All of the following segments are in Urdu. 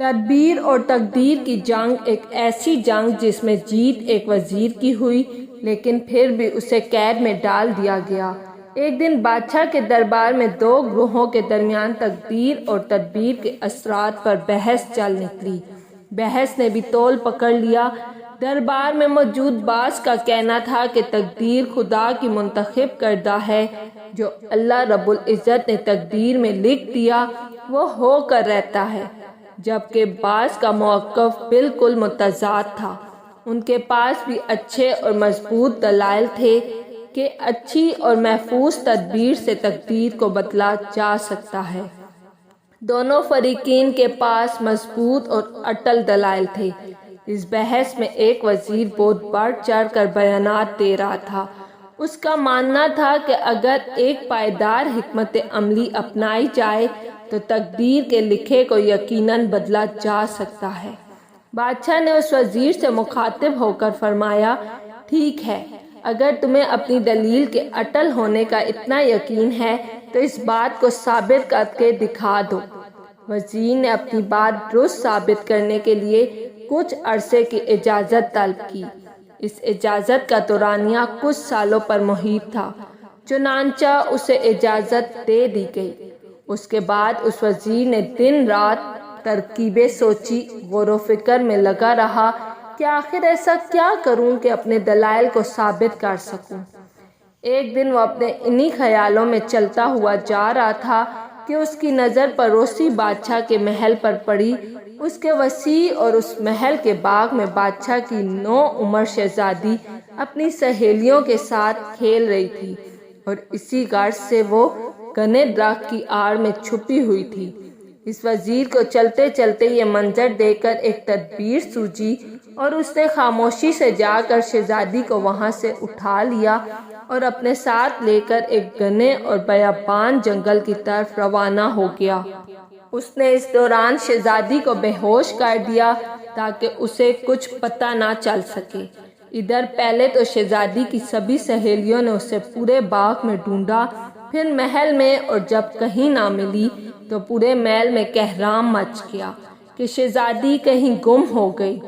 تدبیر اور تقدیر کی جنگ ایک ایسی جنگ جس میں جیت ایک وزیر کی ہوئی، لیکن پھر بھی اسے قید میں ڈال دیا گیا۔ ایک دن بادشاہ کے دربار میں دو گروہوں کے درمیان تقدیر اور تدبیر کے اثرات پر بحث چل نکلی۔ بحث نے بھی طول پکڑ لیا۔ دربار میں موجود بعض کا کہنا تھا کہ تقدیر خدا کی منتخب کردہ ہے، جو اللہ رب العزت نے تقدیر میں لکھ دیا وہ ہو کر رہتا ہے، جبکہ بعض کا موقف بالکل متضاد تھا۔ ان کے پاس بھی اچھے اور مضبوط دلائل تھے کہ اچھی اور محفوظ تدبیر سے تقدیر کو بدلا جا سکتا ہے۔ دونوں فریقین کے پاس مضبوط اور اٹل دلائل تھے۔ اس بحث میں ایک وزیر بہت بڑھ چڑھ کر بیانات دے رہا تھا۔ اس کا ماننا تھا کہ اگر ایک پائیدار حکمت عملی اپنائی جائے تو تقدیر کے لکھے کو یقیناً بدلا جا سکتا ہے۔ بادشاہ نے اس وزیر سے مخاطب ہو کر فرمایا، ٹھیک ہے، اگر تمہیں اپنی دلیل کے اٹل ہونے کا اتنا یقین ہے تو اس بات کو ثابت کر کے دکھا دو۔ وزیر نے اپنی بات درست ثابت کرنے کے لیے کچھ عرصے کی اجازت طلب کی۔ اس اجازت کا دورانیہ کچھ سالوں پر محیط تھا، چنانچہ اسے اجازت دے دی گئی۔ اس کے بعد اس وزیر نے دن رات ترکیبیں سوچی، غور و فکر میں لگا رہا کہ آخر ایسا کیا کروں کہ اپنے دلائل کو ثابت کر سکوں۔ ایک دن وہ اپنے انہی خیالوں میں چلتا ہوا جا رہا تھا کہ اس کی نظر پڑوسی بادشاہ کے محل پر پڑی۔ اس کے وسیع اور اس محل کے باغ میں بادشاہ کی نوعمر شہزادی اپنی سہیلیوں کے ساتھ کھیل رہی تھی، اور اسی غرض سے وہ گھنے درخت کی آڑ میں چھپی ہوئی تھی۔ اس وزیر کو چلتے چلتے یہ منظر دیکھ کر ایک تدبیر سوجی، اور اس نے خاموشی سے جا کر شہزادی کو وہاں سے اٹھا لیا اور اپنے ساتھ لے کر ایک گھنے اور بیابان جنگل کی طرف روانہ ہو گیا۔ اس نے اس دوران شہزادی کو بے ہوش کر دیا تاکہ اسے کچھ پتہ نہ چل سکے۔ ادھر پہلے تو شہزادی کی سبھی سہیلیوں نے اسے پورے باغ میں ڈھونڈا، پھر محل میں، اور جب کہیں نہ ملی تو پورے محل میں کہرام مچ گیا کہ شہزادی کہیں گم ہو گئی۔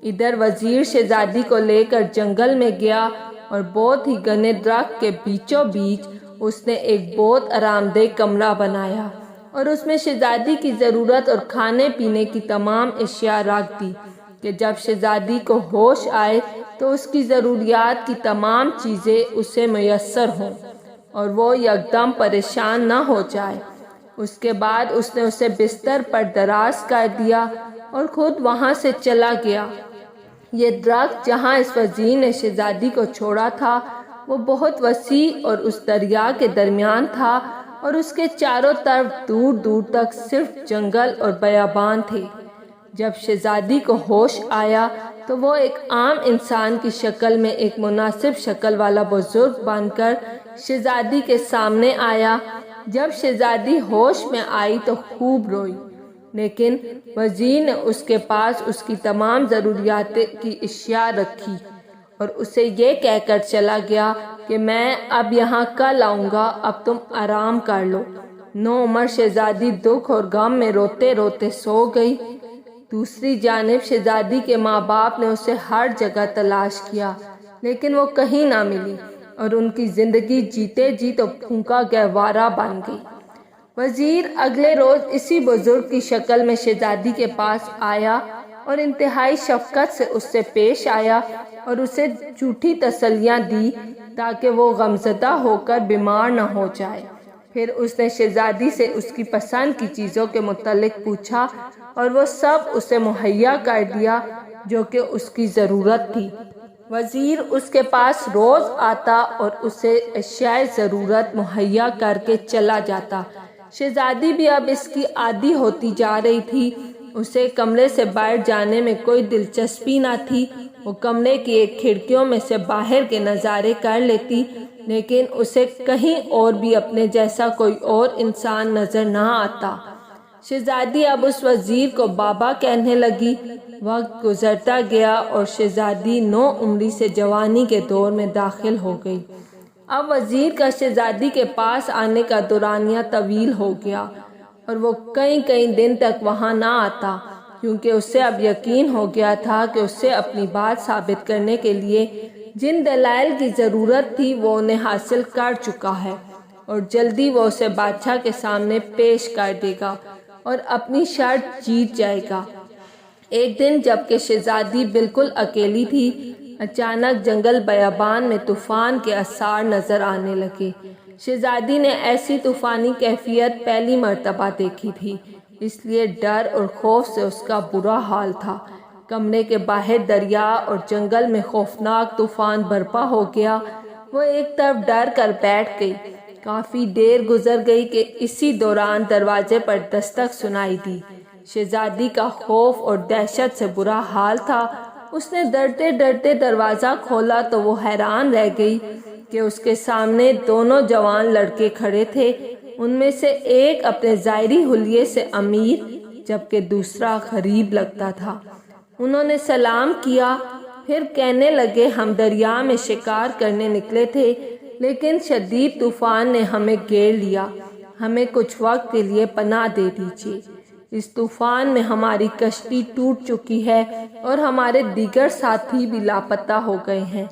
ادھر وزیر شہزادی کو لے کر جنگل میں گیا، اور بہت ہی گھنے درخت کے بیچوں بیچ اس نے ایک بہت آرام دہ کمرہ بنایا، اور اس میں شہزادی کی ضرورت اور کھانے پینے کی تمام اشیاء رکھ دی کہ جب شہزادی کو ہوش آئے تو اس کی ضروریات کی تمام چیزیں اسے میسر ہوں اور وہ یکدم پریشان نہ ہو جائے۔ اس کے بعد اس نے اسے بستر پر دراز کر دیا اور خود وہاں سے چلا گیا۔ یہ درخت جہاں اس وزیر نے شہزادی کو چھوڑا تھا وہ بہت وسیع اور اس دریا کے درمیان تھا، اور اس کے چاروں طرف دور دور تک صرف جنگل اور بیابان تھے۔ جب شہزادی کو ہوش آیا تو وہ ایک عام انسان کی شکل میں ایک مناسب شکل والا بزرگ بن کر شہزادی کے سامنے آیا۔ جب شہزادی ہوش میں آئی تو خوب روئی، لیکن وزیر نے اس کے پاس اس کی تمام ضروریات کی اشیاء رکھی اور اسے یہ کہہ کر چلا گیا کہ میں اب یہاں کل آؤں گا، اب تم آرام کر لو۔ نوعمر شہزادی دکھ اور غم میں روتے روتے سو گئی۔ دوسری جانب شہزادی کے ماں باپ نے اسے ہر جگہ تلاش کیا، لیکن وہ کہیں نہ ملی، اور ان کی زندگی جیتے جی تو پھونکا گہوارہ بن گئی۔ وزیر اگلے روز اسی بزرگ کی شکل میں شہزادی کے پاس آیا اور انتہائی شفقت سے اس سے پیش آیا اور اسے جھوٹی تسلیاں دی تاکہ وہ غمزدہ ہو کر بیمار نہ ہو جائے۔ پھر اس نے شہزادی سے اس کی پسند کی چیزوں کے متعلق پوچھا اور وہ سب اسے مہیا کر دیا جو کہ اس کی ضرورت تھی۔ وزیر اس کے پاس روز آتا اور اسے اشیاء ضرورت مہیا کر کے چلا جاتا۔ شہزادی بھی اب اس کی عادی ہوتی جا رہی تھی۔ اسے کمرے سے باہر جانے میں کوئی دلچسپی نہ تھی۔ وہ کمرے کی ایک کھڑکیوں میں سے باہر کے نظارے کر لیتی، لیکن اسے کہیں اور بھی اپنے جیسا کوئی اور انسان نظر نہ آتا۔ شہزادی اب اس وزیر کو بابا کہنے لگی۔ وقت گزرتا گیا اور شہزادی نوعمری سے جوانی کے دور میں داخل ہو گئی۔ اب وزیر کا شہزادی کے پاس آنے کا دورانیہ طویل ہو گیا اور وہ کئی دن تک وہاں نہ آتا، کیونکہ اسے اب یقین ہو گیا تھا کہ اسے اپنی بات ثابت کرنے کے لیے جن دلائل کی ضرورت تھی وہ انہیں حاصل کر چکا ہے، اور جلدی وہ اسے بادشاہ کے سامنے پیش کر دے گا اور اپنی شرط جیت جائے گا۔ ایک دن جب کہ شہزادی بالکل اکیلی تھی، اچانک جنگل بیابان میں طوفان کے آثار نظر آنے لگے۔ شہزادی نے ایسی طوفانی کیفیت پہلی مرتبہ دیکھی تھی، اس لیے ڈر اور خوف سے اس کا برا حال تھا۔ کمرے کے باہر دریا اور جنگل میں خوفناک طوفان برپا ہو گیا۔ وہ ایک طرف ڈر کر بیٹھ گئی۔ کافی دیر گزر گئی کہ اسی دوران دروازے پر دستک سنائی دی۔ شہزادی کا خوف اور دہشت سے برا حال تھا۔ اس نے ڈرتے ڈرتے دروازہ کھولا تو وہ حیران رہ گئی کہ اس کے سامنے دونوں جوان لڑکے کھڑے تھے۔ ان میں سے ایک اپنے ظاہری حلیے سے امیر جبکہ دوسرا غریب لگتا تھا۔ انہوں نے سلام کیا، پھر کہنے لگے، ہم دریا میں شکار کرنے نکلے تھے لیکن شدید طوفان نے ہمیں گھیر لیا۔ ہمیں کچھ وقت کے لیے پناہ دے دیجیے۔ اس طوفان میں ہماری کشتی ٹوٹ چکی ہے اور ہمارے دیگر ساتھی بھی لاپتہ ہو گئے ہیں۔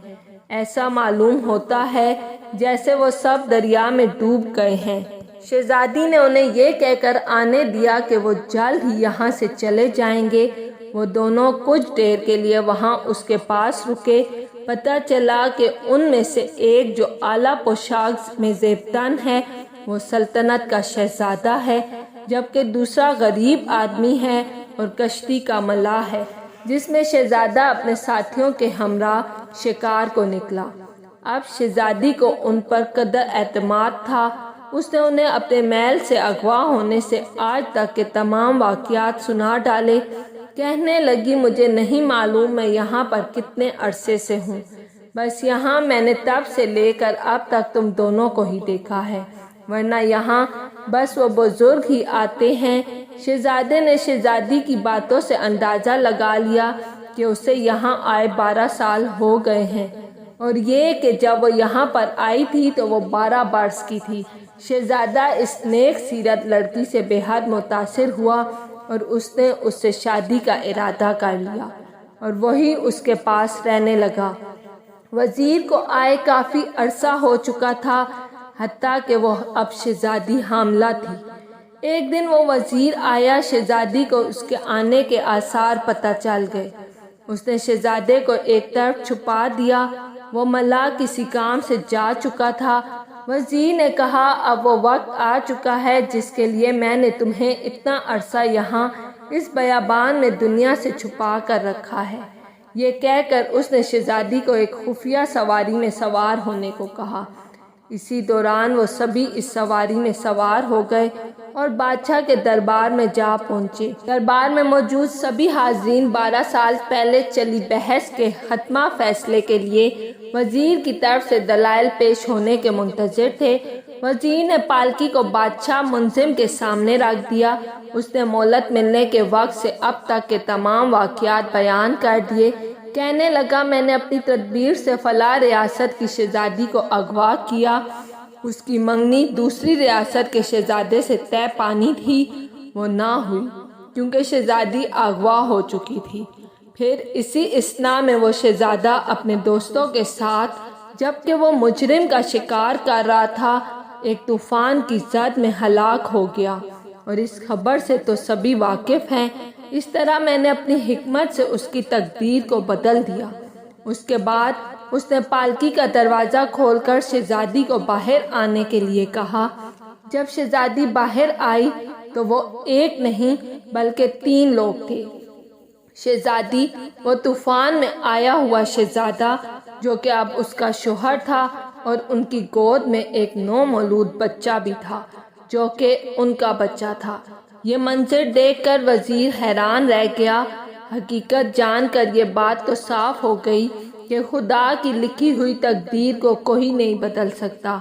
ایسا معلوم ہوتا ہے جیسے وہ سب دریا میں ڈوب گئے ہیں۔ شہزادی نے انہیں یہ کہہ کر آنے دیا کہ وہ جلد ہی یہاں سے چلے جائیں گے۔ وہ دونوں کچھ دیر کے لیے وہاں اس کے پاس رکے۔ پتہ چلا کہ ان میں سے ایک جو اعلیٰ پوشاک میں زیب تن ہے وہ سلطنت کا شہزادہ ہے، جبکہ دوسرا غریب آدمی ہے اور کشتی کا ملاح ہے جس میں شہزادہ اپنے ساتھیوں کے ہمراہ شکار کو نکلا۔ اب شہزادی کو ان پر قدر اعتماد تھا۔ اس نے انہیں اپنے محل سے اغوا ہونے سے آج تک کے تمام واقعات سنا ڈالے۔ کہنے لگی، مجھے نہیں معلوم میں یہاں پر کتنے عرصے سے ہوں، بس یہاں میں نے تب سے لے کر اب تک تم دونوں کو ہی دیکھا ہے، ورنہ یہاں بس وہ بزرگ ہی آتے ہیں۔ شہزادے نے شہزادی کی باتوں سے اندازہ لگا لیا کہ اسے یہاں آئے 12 سال ہو گئے ہیں، اور یہ کہ جب وہ یہاں پر آئی تھی تو وہ 12 برس کی تھی۔ شہزادہ اس نیک سیرت لڑکی سے بے حد متاثر ہوا اور اس نے اس سے شادی کا ارادہ کر لیا اور وہی اس کے پاس رہنے لگا۔ وزیر کو آئے کافی عرصہ ہو چکا تھا، حتیٰ کہ وہ اب شہزادی حاملہ تھی۔ ایک دن وہ وزیر آیا، شہزادی کو اس کے آنے کے آثار پتہ چل گئے۔ اس نے شہزادے کو ایک طرف چھپا دیا۔ وہ ملاح کسی کام سے جا چکا تھا۔ وزیر نے کہا، اب وہ وقت آ چکا ہے جس کے لیے میں نے تمہیں اتنا عرصہ یہاں اس بیابان میں دنیا سے چھپا کر رکھا ہے۔ یہ کہہ کر اس نے شہزادی کو ایک خفیہ سواری میں سوار ہونے کو کہا۔ اسی دوران وہ سبھی اس سواری میں سوار ہو گئے اور بادشاہ کے دربار میں جا پہنچے۔ دربار میں موجود سبھی حاضرین 12 سال پہلے چلی بحث کے حتمی فیصلے کے لیے وزیر کی طرف سے دلائل پیش ہونے کے منتظر تھے۔ وزیر نے پالکی کو بادشاہ منظم کے سامنے رکھ دیا۔ اس نے مہلت ملنے کے وقت سے اب تک کے تمام واقعات بیان کر دیے۔ کہنے لگا، میں نے اپنی تدبیر سے فلاں ریاست کی شہزادی کو اغوا کیا۔ اس کی منگنی دوسری ریاست کے شہزادے سے طے پانی تھی، وہ نہ ہوئی کیونکہ شہزادی اغوا ہو چکی تھی۔ پھر اسی اثنا میں وہ شہزادہ اپنے دوستوں کے ساتھ جبکہ وہ مجرم کا شکار کر رہا تھا ایک طوفان کی زد میں ہلاک ہو گیا، اور اس خبر سے تو سبھی واقف ہیں۔ اس طرح میں نے اپنی حکمت سے اس کی تقدیر کو بدل دیا۔ اس کے بعد اس نے پالکی کا دروازہ کھول کر شہزادی کو باہر آنے کے لیے کہا۔ جب شہزادی باہر آئی تو وہ ایک نہیں بلکہ 3 لوگ تھے۔ شہزادی، وہ طوفان میں آیا ہوا شہزادہ جو کہ اب اس کا شوہر تھا، اور ان کی گود میں ایک نومولود بچہ بھی تھا جو کہ ان کا بچہ تھا۔ یہ منظر دیکھ کر وزیر حیران رہ گیا۔ حقیقت جان کر یہ بات تو صاف ہو گئی کہ خدا کی لکھی ہوئی تقدیر کو کوئی نہیں بدل سکتا۔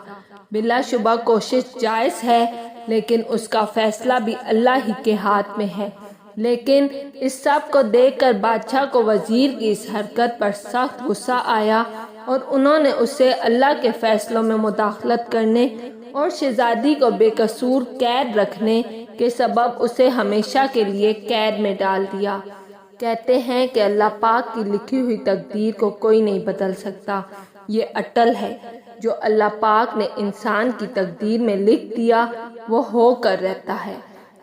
بلا شبہ کوشش جائز ہے، لیکن اس کا فیصلہ بھی اللہ ہی کے ہاتھ میں ہے۔ لیکن اس سب کو دیکھ کر بادشاہ کو وزیر کی اس حرکت پر سخت غصہ آیا، اور انہوں نے اسے اللہ کے فیصلوں میں مداخلت کرنے اور شہزادی کو بے قصور قید رکھنے کے سبب اسے ہمیشہ کے لیے قید میں ڈال دیا۔ کہتے ہیں کہ اللہ پاک کی لکھی ہوئی تقدیر کو کوئی نہیں بدل سکتا۔ یہ اٹل ہے، جو اللہ پاک نے انسان کی تقدیر میں لکھ دیا وہ ہو کر رہتا ہے۔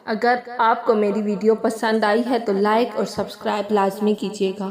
اگر آپ کو میری ویڈیو پسند آئی ہے تو لائک اور سبسکرائب لازمی کیجیے گا۔